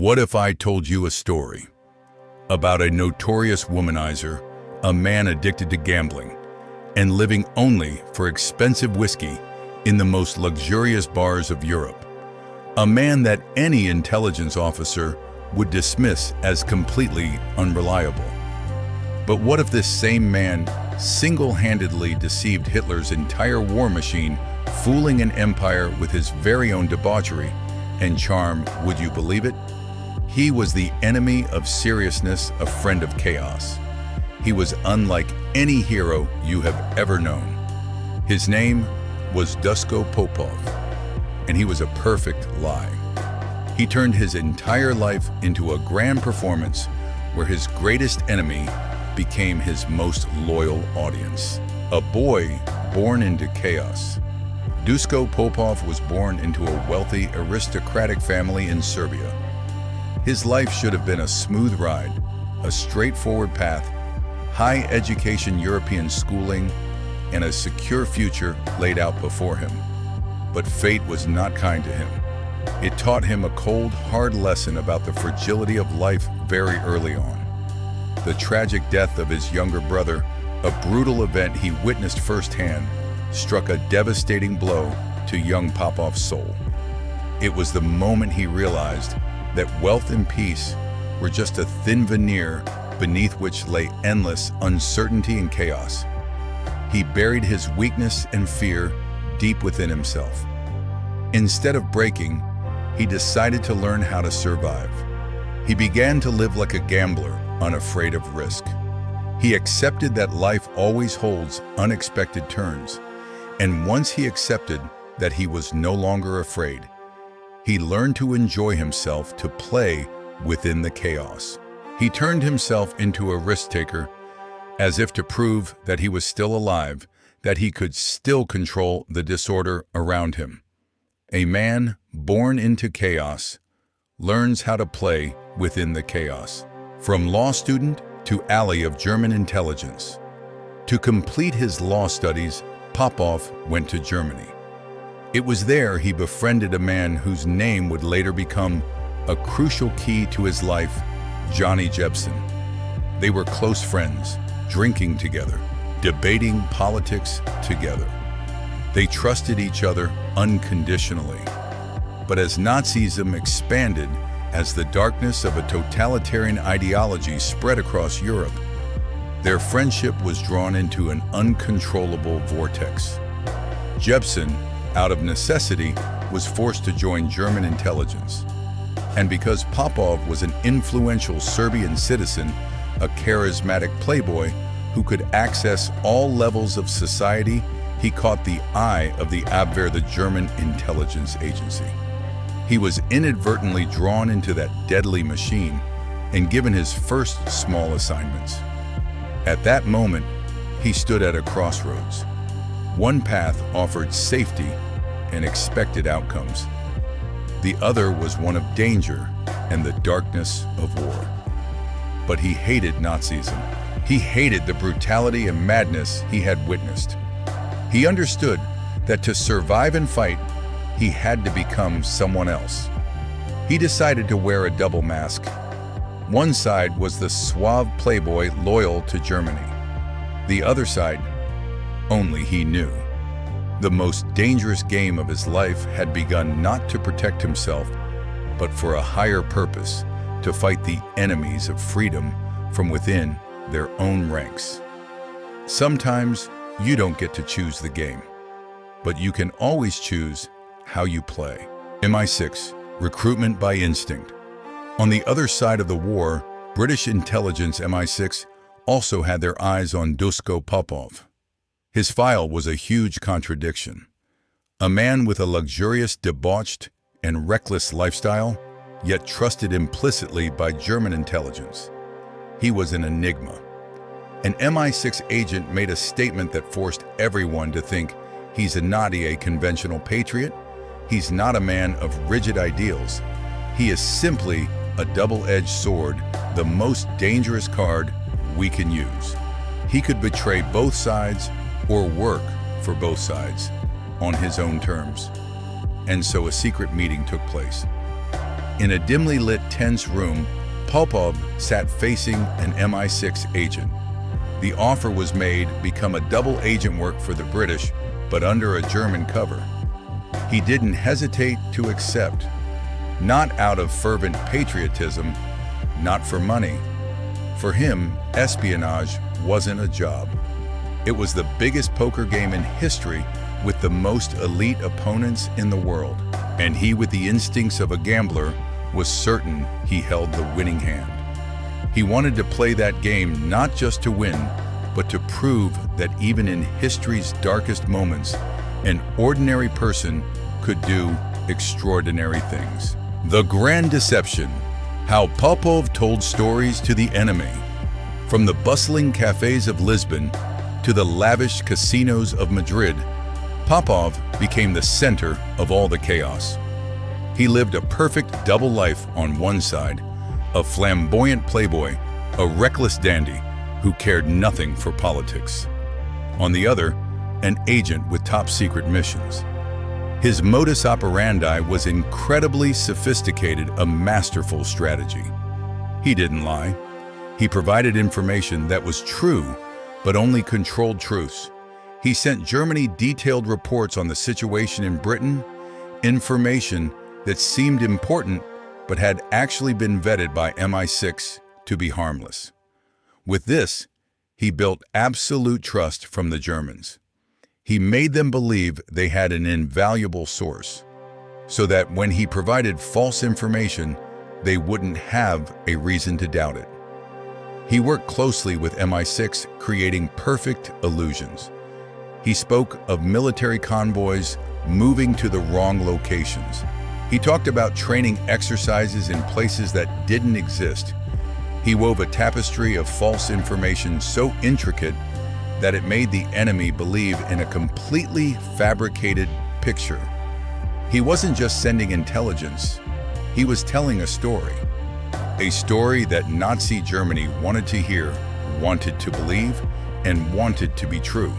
What if I told you a story about a notorious womanizer, a man addicted to gambling, and living only for expensive whiskey in the most luxurious bars of Europe? A man that any intelligence officer would dismiss as completely unreliable. But what if this same man single-handedly deceived Hitler's entire war machine, fooling an empire with his very own debauchery and charm? Would you believe it? He was the enemy of seriousness, a friend of chaos. He was unlike any hero you have ever known. His name was Dusko Popov, and he was a perfect lie. He turned his entire life into a grand performance where his greatest enemy became his most loyal audience. A boy born into chaos. Dusko Popov was born into a wealthy, aristocratic family in Serbia. His life should have been a smooth ride, a straightforward path, high education European schooling, and a secure future laid out before him. But fate was not kind to him. It taught him a cold, hard lesson about the fragility of life very early on. The tragic death of his younger brother, a brutal event he witnessed firsthand, struck a devastating blow to young Popov's soul. It was the moment he realized that wealth and peace were just a thin veneer beneath which lay endless uncertainty and chaos. He buried his weakness and fear deep within himself. Instead of breaking, he decided to learn how to survive. He began to live like a gambler, unafraid of risk. He accepted that life always holds unexpected turns, and once he accepted that he was no longer afraid, he learned to enjoy himself, to play within the chaos. He turned himself into a risk-taker, as if to prove that he was still alive, that he could still control the disorder around him. A man born into chaos learns how to play within the chaos. From law student to ally of German intelligence. To complete his law studies, Popov went to Germany. It was there he befriended a man whose name would later become a crucial key to his life, Johnny Jebsen. They were close friends, drinking together, debating politics together. They trusted each other unconditionally. But as Nazism expanded, as the darkness of a totalitarian ideology spread across Europe, their friendship was drawn into an uncontrollable vortex. Jebsen, out of necessity, was forced to join German intelligence. And because Popov was an influential Serbian citizen, a charismatic playboy who could access all levels of society, he caught the eye of the Abwehr, the German intelligence agency. He was inadvertently drawn into that deadly machine and given his first small assignments. At that moment, he stood at a crossroads. One path offered safety and expected outcomes. The other was one of danger and the darkness of war. But he hated Nazism. He hated the brutality and madness he had witnessed. He understood that to survive and fight, he had to become someone else. He decided to wear a double mask. One side was the suave playboy loyal to Germany. The other side, only he knew. The most dangerous game of his life had begun, not to protect himself, but for a higher purpose, to fight the enemies of freedom from within their own ranks. Sometimes you don't get to choose the game, but you can always choose how you play. MI6, recruitment by instinct. On the other side of the war, British intelligence MI6 also had their eyes on Dusko Popov. His file was a huge contradiction. A man with a luxurious, debauched, and reckless lifestyle, yet trusted implicitly by German intelligence. He was an enigma. An MI6 agent made a statement that forced everyone to think he's not a conventional patriot. He's not a man of rigid ideals. He is simply a double-edged sword, the most dangerous card we can use. He could betray both sides or work for both sides on his own terms. And so a secret meeting took place. In a dimly lit, tense room, Popov sat facing an MI6 agent. The offer was made: become a double agent, work for the British, but under a German cover. He didn't hesitate to accept, not out of fervent patriotism, not for money. For him, espionage wasn't a job. It was the biggest poker game in history, with the most elite opponents in the world. And he, with the instincts of a gambler, was certain he held the winning hand. He wanted to play that game not just to win, but to prove that even in history's darkest moments, an ordinary person could do extraordinary things. The Grand Deception: how Popov told stories to the enemy. From the bustling cafes of Lisbon to the lavish casinos of Madrid, Popov became the center of all the chaos. He lived a perfect double life: on one side, a flamboyant playboy, a reckless dandy who cared nothing for politics. On the other, an agent with top-secret missions. His modus operandi was incredibly sophisticated, a masterful strategy. He didn't lie. He provided information that was true, but only controlled truths. He sent Germany detailed reports on the situation in Britain, information that seemed important but had actually been vetted by MI6 to be harmless. With this, he built absolute trust from the Germans. He made them believe they had an invaluable source, so that when he provided false information, they wouldn't have a reason to doubt it. He worked closely with MI6, creating perfect illusions. He spoke of military convoys moving to the wrong locations. He talked about training exercises in places that didn't exist. He wove a tapestry of false information so intricate that it made the enemy believe in a completely fabricated picture. He wasn't just sending intelligence, he was telling a story. A story that Nazi Germany wanted to hear, wanted to believe, and wanted to be true.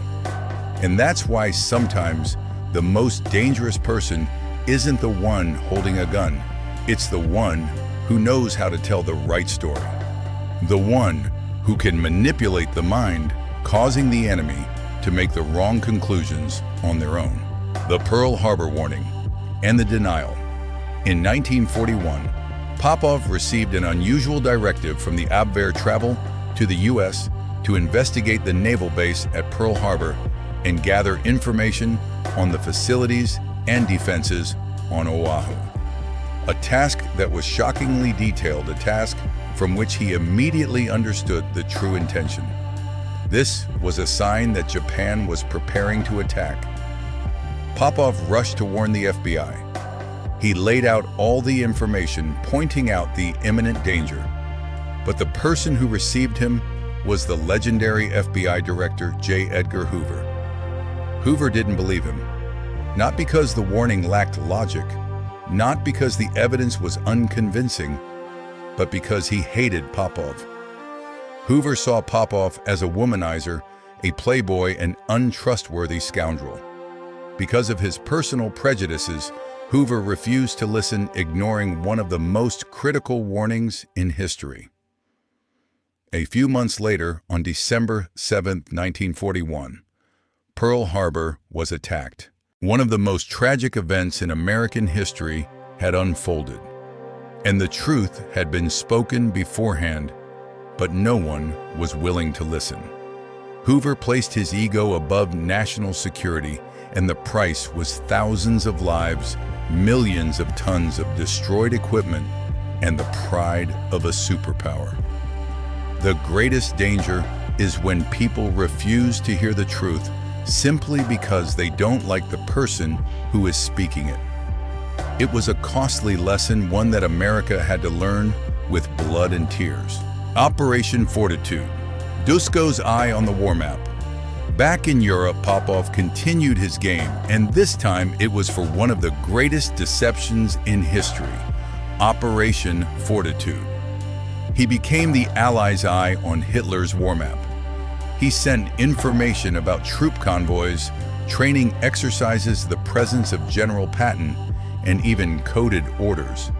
And that's why sometimes the most dangerous person isn't the one holding a gun. It's the one who knows how to tell the right story. The one who can manipulate the mind, causing the enemy to make the wrong conclusions on their own. The Pearl Harbor warning and the denial. In 1941, Popov received an unusual directive from the Abwehr travel to the U.S. to investigate the naval base at Pearl Harbor and gather information on the facilities and defenses on Oahu. A task that was shockingly detailed, a task from which he immediately understood the true intention. This was a sign that Japan was preparing to attack. Popov rushed to warn the FBI. He laid out all the information, pointing out the imminent danger. But the person who received him was the legendary FBI Director J. Edgar Hoover. Hoover didn't believe him, not because the warning lacked logic, not because the evidence was unconvincing, but because he hated Popov. Hoover saw Popov as a womanizer, a playboy, an untrustworthy scoundrel. Because of his personal prejudices, Hoover refused to listen, ignoring one of the most critical warnings in history. A few months later, on December 7, 1941, Pearl Harbor was attacked. One of the most tragic events in American history had unfolded, and the truth had been spoken beforehand, but no one was willing to listen. Hoover placed his ego above national security, and the price was thousands of lives, millions of tons of destroyed equipment, and the pride of a superpower. The greatest danger is when people refuse to hear the truth simply because they don't like the person who is speaking it. It was a costly lesson, one that America had to learn with blood and tears. Operation Fortitude. Duško's eye on the war map. Back in Europe, Popov continued his game, and this time it was for one of the greatest deceptions in history, Operation Fortitude. He became the Allies' eye on Hitler's war map. He sent information about troop convoys, training exercises, the presence of General Patton, and even coded orders.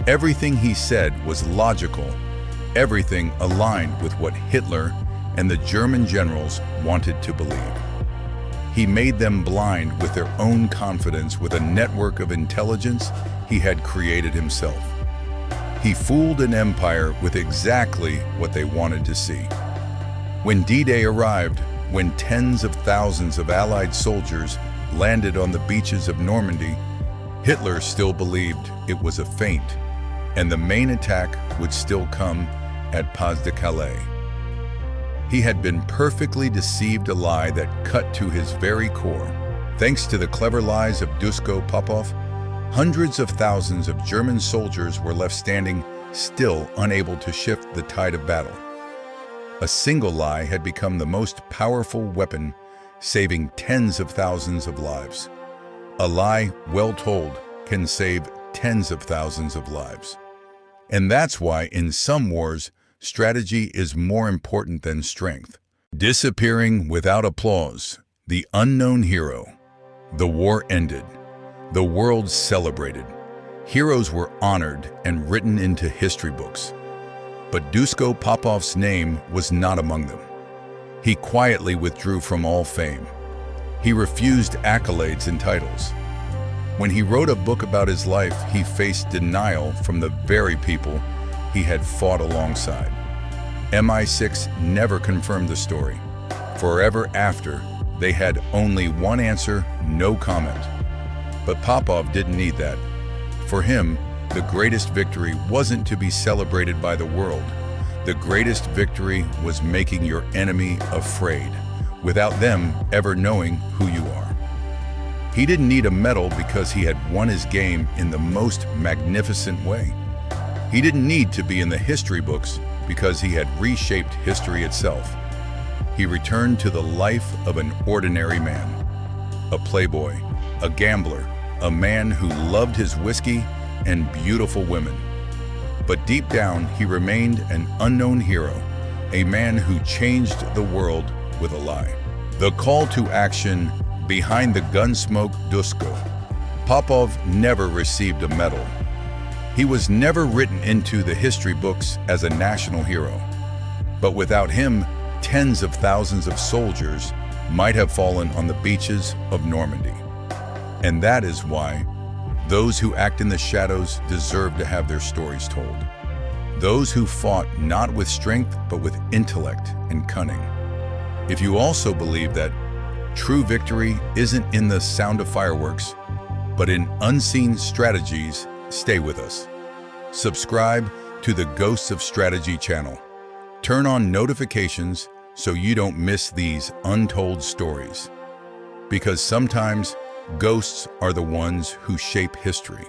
Everything he said was logical. Everything aligned with what Hitler and the German generals wanted to believe. He made them blind with their own confidence with a network of intelligence he had created himself. He fooled an empire with exactly what they wanted to see. When D-Day arrived, when tens of thousands of Allied soldiers landed on the beaches of Normandy, Hitler still believed it was a feint, and the main attack would still come at Pas de Calais. He had been perfectly deceived, a lie that cut to his very core. Thanks to the clever lies of Dusko Popov, hundreds of thousands of German soldiers were left standing, still unable to shift the tide of battle. A single lie had become the most powerful weapon, saving tens of thousands of lives. A lie well told can save tens of thousands of lives. And that's why in some wars, strategy is more important than strength. Disappearing without applause, the unknown hero. The war ended. The world celebrated. Heroes were honored and written into history books. But Dusko Popov's name was not among them. He quietly withdrew from all fame. He refused accolades and titles. When he wrote a book about his life, he faced denial from the very people he had fought alongside. MI6 never confirmed the story. Forever after, they had only one answer: no comment. But Popov didn't need that. For him, the greatest victory wasn't to be celebrated by the world. The greatest victory was making your enemy afraid, without them ever knowing who you are. He didn't need a medal because he had won his game in the most magnificent way. He didn't need to be in the history books because he had reshaped history itself. He returned to the life of an ordinary man, a playboy, a gambler, a man who loved his whiskey and beautiful women. But deep down, he remained an unknown hero, a man who changed the world with a lie. The call to action behind the gunsmoke. Dusko Popov never received a medal. He was never written into the history books as a national hero. But without him, tens of thousands of soldiers might have fallen on the beaches of Normandy. And that is why those who act in the shadows deserve to have their stories told. Those who fought not with strength, but with intellect and cunning. If you also believe that true victory isn't in the sound of fireworks, but in unseen strategies, stay with us. Subscribe to the Ghosts of Strategy channel. Turn on notifications so you don't miss these untold stories. Because sometimes ghosts are the ones who shape history.